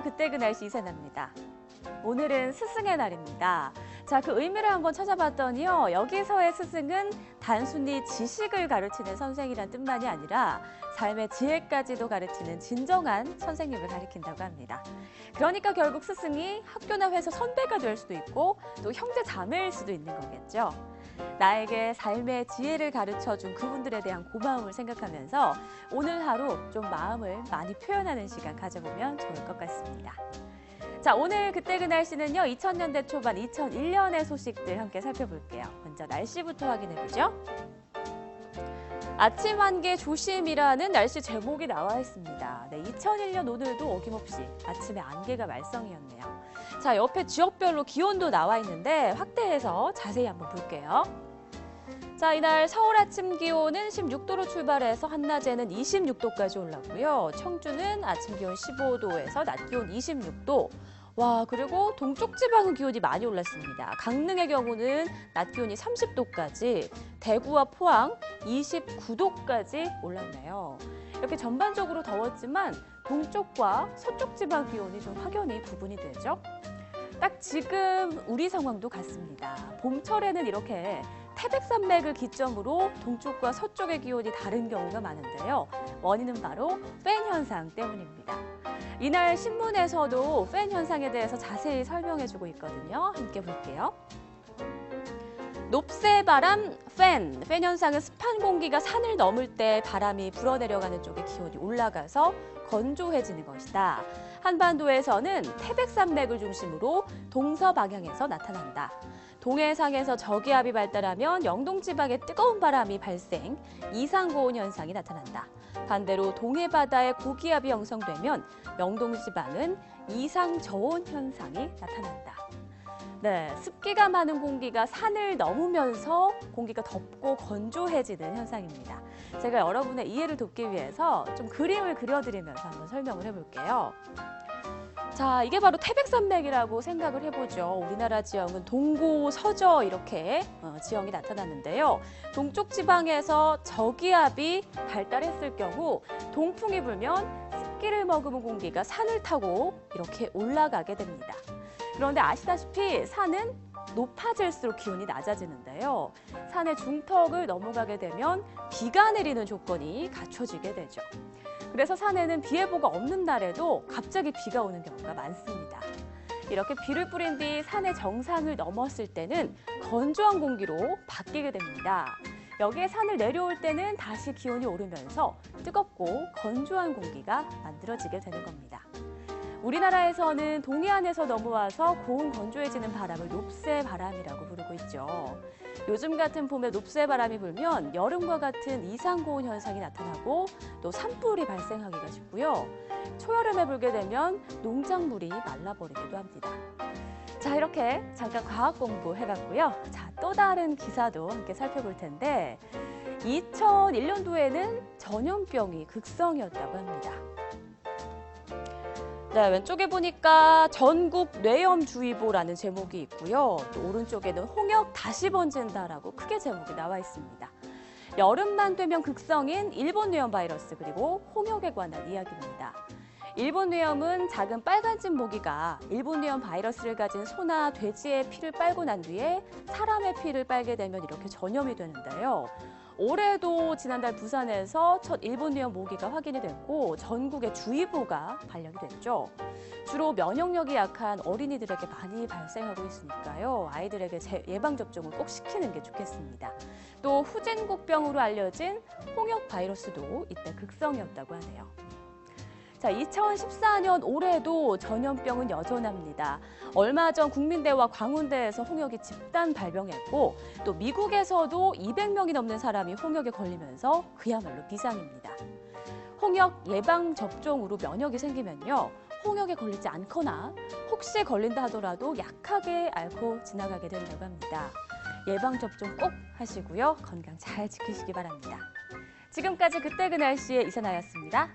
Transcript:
안녕하세요. 그때 그 날씨 이세나입니다. 오늘은 스승의 날입니다. 자, 그 의미를 한번 찾아봤더니요. 여기서의 스승은 단순히 지식을 가르치는 선생이란 뜻만이 아니라 삶의 지혜까지도 가르치는 진정한 선생님을 가리킨다고 합니다. 그러니까 결국 스승이 학교나 회사 선배가 될 수도 있고 또 형제 자매일 수도 있는 거겠죠. 나에게 삶의 지혜를 가르쳐준 그분들에 대한 고마움을 생각하면서 오늘 하루 좀 마음을 많이 표현하는 시간 가져보면 좋을 것 같습니다. 자, 오늘 그때 그 날씨는요. 2000년대 초반 2001년의 소식들 함께 살펴볼게요. 먼저 날씨부터 확인해보죠. 아침 한개 조심이라는 날씨 제목이 나와 있습니다. 네, 2001년 오늘도 어김없이 아침에 안개가 말썽이었네요. 자, 옆에 지역별로 기온도 나와 있는데 확대해서 자세히 한번 볼게요. 자, 이날 서울 아침 기온은 16도로 출발해서 한낮에는 26도까지 올랐고요. 청주는 아침 기온 15도에서 낮 기온 26도. 와, 그리고 동쪽 지방은 기온이 많이 올랐습니다. 강릉의 경우는 낮 기온이 30도까지, 대구와 포항 29도까지 올랐네요. 이렇게 전반적으로 더웠지만 동쪽과 서쪽 지방 기온이 좀 확연히 구분이 되죠. 딱 지금 우리 상황도 같습니다. 봄철에는 이렇게 태백산맥을 기점으로 동쪽과 서쪽의 기온이 다른 경우가 많은데요. 원인은 바로 팬 현상 때문입니다. 이날 신문에서도 팬 현상에 대해서 자세히 설명해주고 있거든요. 함께 볼게요. 높새바람 팬 현상은 습한 공기가 산을 넘을 때 바람이 불어내려가는 쪽에 기온이 올라가서 건조해지는 것이다. 한반도에서는 태백산맥을 중심으로 동서 방향에서 나타난다. 동해상에서 저기압이 발달하면 영동지방에 뜨거운 바람이 발생, 이상고온 현상이 나타난다. 반대로 동해바다에 고기압이 형성되면 영동지방은 이상저온 현상이 나타난다. 네, 습기가 많은 공기가 산을 넘으면서 공기가 덥고 건조해지는 현상입니다. 제가 여러분의 이해를 돕기 위해서 좀 그림을 그려드리면서 한번 설명을 해볼게요. 자, 이게 바로 태백산맥이라고 생각을 해보죠. 우리나라 지형은 동고, 서저 이렇게 지형이 나타났는데요. 동쪽 지방에서 저기압이 발달했을 경우 동풍이 불면 습기를 머금은 공기가 산을 타고 이렇게 올라가게 됩니다. 그런데 아시다시피 산은 높아질수록 기온이 낮아지는데요. 산의 중턱을 넘어가게 되면 비가 내리는 조건이 갖춰지게 되죠. 그래서 산에는 비 예보가 없는 날에도 갑자기 비가 오는 경우가 많습니다. 이렇게 비를 뿌린 뒤 산의 정상을 넘었을 때는 건조한 공기로 바뀌게 됩니다. 여기에 산을 내려올 때는 다시 기온이 오르면서 뜨겁고 건조한 공기가 만들어지게 되는 겁니다. 우리나라에서는 동해안에서 넘어와서 고온 건조해지는 바람을 높새바람이라고 부르고 있죠. 요즘 같은 봄에 높새바람이 불면 여름과 같은 이상고온 현상이 나타나고 또 산불이 발생하기가 쉽고요. 초여름에 불게 되면 농작물이 말라버리기도 합니다. 자, 이렇게 잠깐 과학 공부해봤고요. 자, 또 다른 기사도 함께 살펴볼 텐데 2001년도에는 전염병이 극성이었다고 합니다. 네, 왼쪽에 보니까 전국 뇌염주의보라는 제목이 있고요. 또 오른쪽에는 홍역 다시 번진다라고 크게 제목이 나와 있습니다. 여름만 되면 극성인 일본 뇌염 바이러스 그리고 홍역에 관한 이야기입니다. 일본 뇌염은 작은 빨간집 모기가 일본 뇌염 바이러스를 가진 소나 돼지의 피를 빨고 난 뒤에 사람의 피를 빨게 되면 이렇게 전염이 되는데요. 올해도 지난달 부산에서 첫 일본 뇌염 모기가 확인이 됐고 전국에 주의보가 발령이 됐죠. 주로 면역력이 약한 어린이들에게 많이 발생하고 있으니까요. 아이들에게 예방접종을 꼭 시키는 게 좋겠습니다. 또 후진국병으로 알려진 홍역 바이러스도 이때 극성이었다고 하네요. 자, 2014년 올해도 전염병은 여전합니다. 얼마 전 국민대와 광운대에서 홍역이 집단 발병했고 또 미국에서도 200명이 넘는 사람이 홍역에 걸리면서 그야말로 비상입니다. 홍역 예방접종으로 면역이 생기면요. 홍역에 걸리지 않거나 혹시 걸린다 하더라도 약하게 앓고 지나가게 된다고 합니다. 예방접종 꼭 하시고요. 건강 잘 지키시기 바랍니다. 지금까지 그때 그 날씨의 이세나였습니다.